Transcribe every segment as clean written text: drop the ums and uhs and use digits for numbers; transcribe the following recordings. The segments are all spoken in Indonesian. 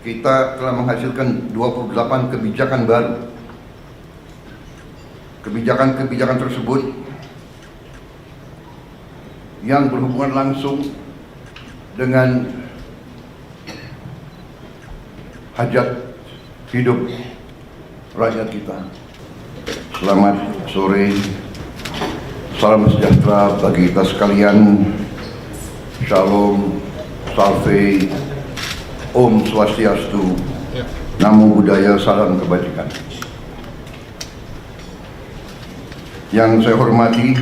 Kita telah menghasilkan 28 kebijakan baru. Kebijakan-kebijakan tersebut yang berhubungan langsung dengan hajat hidup rakyat kita. Selamat sore, salam sejahtera bagi kita sekalian. Shalom, salve, Om Swastiastu, Namo Buddhaya, salam kebajikan. Yang saya hormati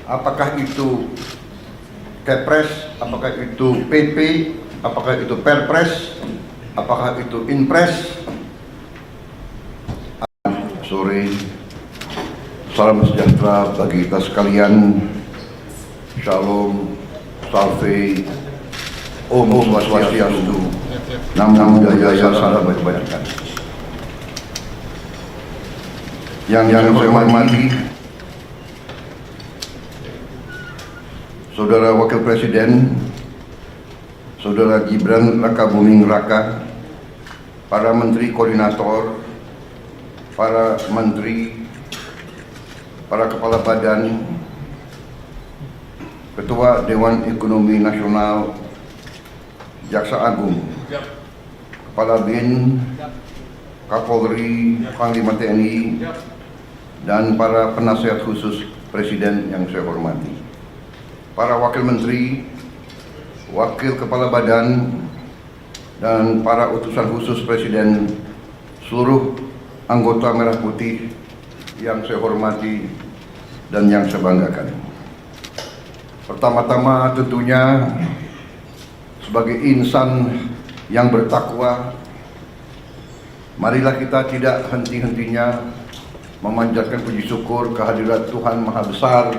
apakah itu Kepres, apakah itu PP, apakah itu Perpres, apakah itu Inpres. Sore, salam sejahtera bagi kita sekalian. Shalom, salve, Om Swastiastu, Namo Buddhaya, salam kebajikan. Yang saya hormati Saudara Wakil Presiden, Saudara Gibran Rakabuming Raka, para Menteri Koordinator, para Menteri, para Kepala Badan, Ketua Dewan Ekonomi Nasional, Jaksa Agung, Kepala BIN, Kapolri, Panglima TNI, dan para penasihat khusus Presiden yang saya hormati, para Wakil Menteri, Wakil Kepala Badan, dan para utusan khusus Presiden, seluruh anggota Merah Putih yang saya hormati dan yang saya banggakan. Pertama-tama tentunya sebagai insan yang bertakwa, marilah kita tidak henti-hentinya memanjatkan puji syukur kehadirat Tuhan Maha Besar,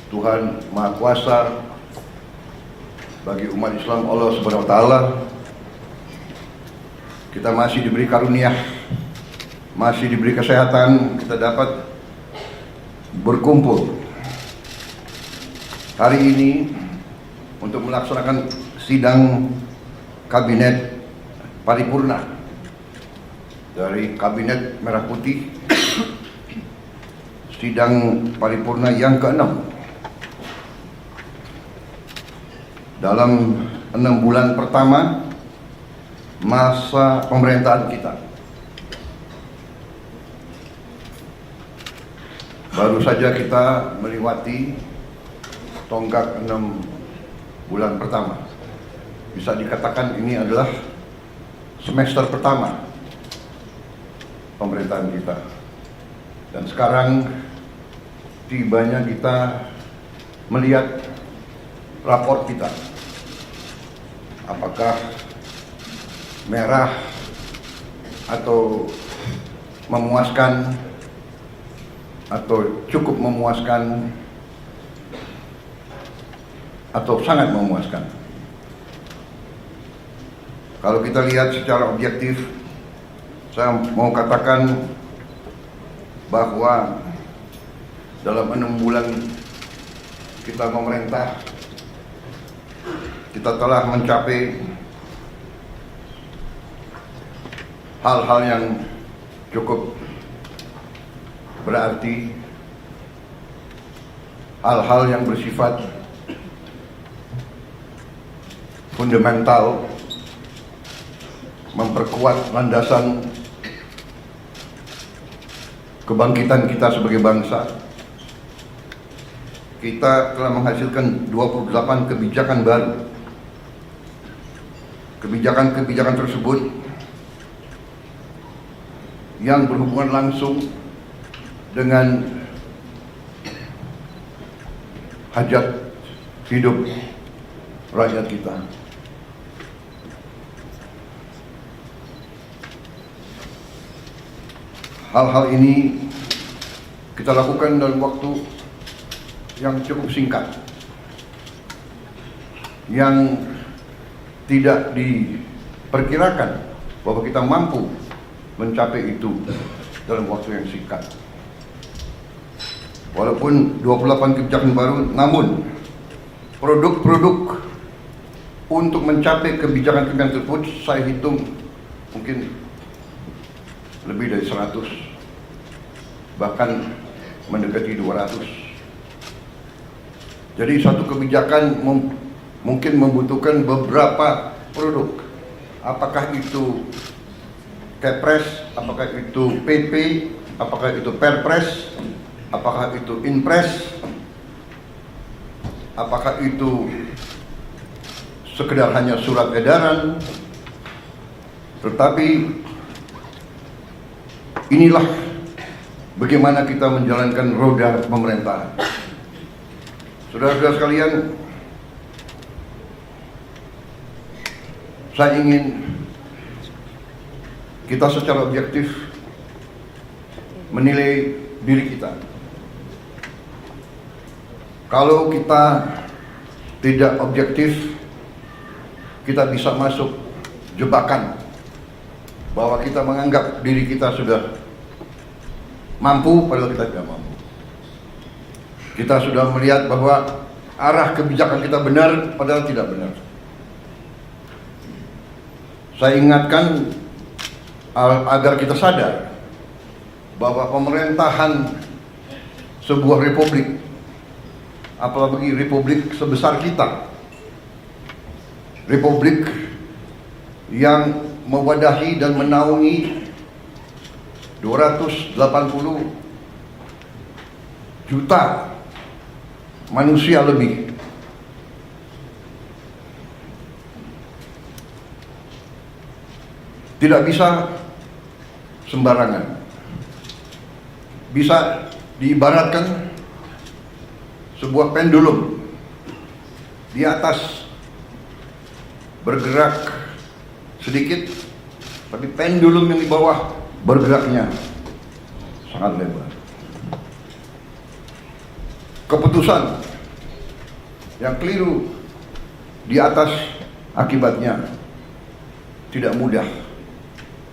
Tuhan Maha Kuasa. Bagi umat Islam, Allah Subhanahu wa Ta'ala, kita masih diberi karunia, masih diberi kesehatan, kita dapat berkumpul hari ini untuk melaksanakan sidang kabinet paripurna dari Kabinet Merah Putih, sidang paripurna yang ke-6 dalam 6 bulan pertama masa pemerintahan kita. Baru saja kita melewati tonggak 6 bulan pertama. Bisa dikatakan ini adalah semester pertama pemerintahan kita. Dan sekarang tibanya kita melihat raport kita. Apakah merah atau memuaskan atau cukup memuaskan atau sangat memuaskan. Kalau kita lihat secara objektif, saya mau katakan bahwa dalam 6 bulan kita memerintah, kita telah mencapai hal-hal yang cukup berarti, hal-hal yang bersifat fundamental, memperkuat landasan kebangkitan kita sebagai bangsa. Kita telah menghasilkan 28 kebijakan baru. Kebijakan-kebijakan tersebut yang berhubungan langsung dengan hajat hidup rakyat kita. Hal-hal ini kita lakukan dalam waktu yang cukup singkat, yang tidak diperkirakan bahwa kita mampu mencapai itu dalam waktu yang singkat. Walaupun 28 kebijakan baru, namun produk-produk untuk mencapai kebijakan-kebijakan tersebut saya hitung mungkin lebih dari 100, bahkan mendekati 200. Jadi satu kebijakan mungkin membutuhkan beberapa produk. Apakah itu Kepres, apakah itu PP, apakah itu Perpres, apakah itu Inpres, apakah itu sekedar hanya surat edaran. Tetapi inilah bagaimana kita menjalankan roda pemerintahan. Saudara-saudara sekalian, saya ingin kita secara objektif menilai diri kita. Kalau kita tidak objektif, kita bisa masuk jebakan bahwa kita menganggap diri kita sudah mampu padahal kita tidak mampu. Kita sudah melihat bahwa arah kebijakan kita benar padahal tidak benar. Saya ingatkan agar kita sadar bahwa pemerintahan sebuah republik, apalagi republik sebesar kita, republik yang mewadahi dan menaungi 280 juta manusia lebih, tidak bisa sembarangan. Bisa diibaratkan sebuah pendulum di atas bergerak sedikit, tapi pendulum yang di bawah bergeraknya sangat lebar. Keputusan yang keliru di atas akibatnya tidak mudah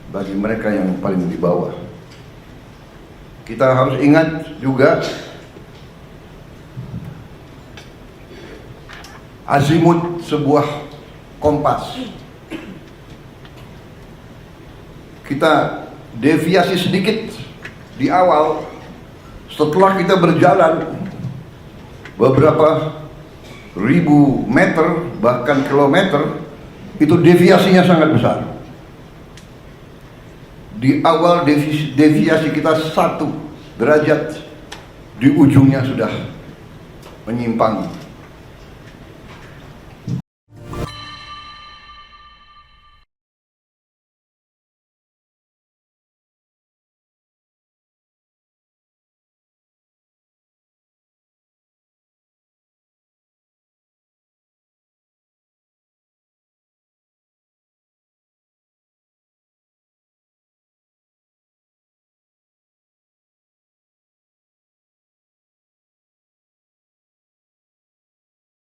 bagi mereka yang paling di bawah. Kita harus ingat juga azimut sebuah kompas. Kita deviasi sedikit di awal, setelah kita berjalan beberapa ribu meter bahkan kilometer, itu deviasinya sangat besar. Di awal deviasi kita 1 derajat, di ujungnya sudah menyimpang